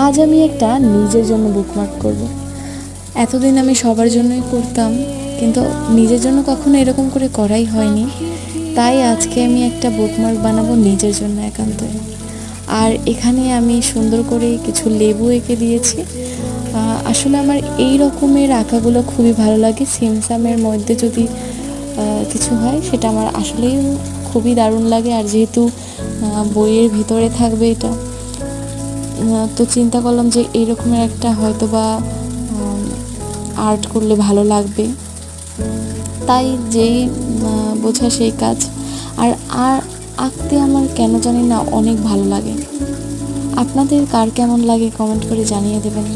আজ আমি একটা নিজের জন্য বুকমার্ক করব। এতদিন আমি সবার জন্যই করতাম, কিন্তু নিজের জন্য কখনো এরকম করে করাই হয়নি। তাই আজকে আমি একটা বুকমার্ক বানাবো নিজের জন্য একান্তই। আর এখানে আমি সুন্দর করে কিছু লেবু এঁকে দিয়েছি। আসলে আমার এই রকমের আঁকাগুলো খুবই ভালো লাগে। সিমসামের মধ্যে যদি কিছু হয় সেটা আমার আসলেই খুবই দারুণ লাগে। আর যেহেতু বইয়ের ভিতরে থাকবে এটা, তো চিন্তা করলাম যে এইরকমের একটা হয়তো বা আর্ট করলে ভালো লাগবে। তাই যেই বোঝা সেই কাজ। আর আর আঁকতে আমার কেন জানি না অনেক ভালো লাগে। আপনাদের কার কেমন লাগে কমেন্ট করে জানিয়ে দেবেন।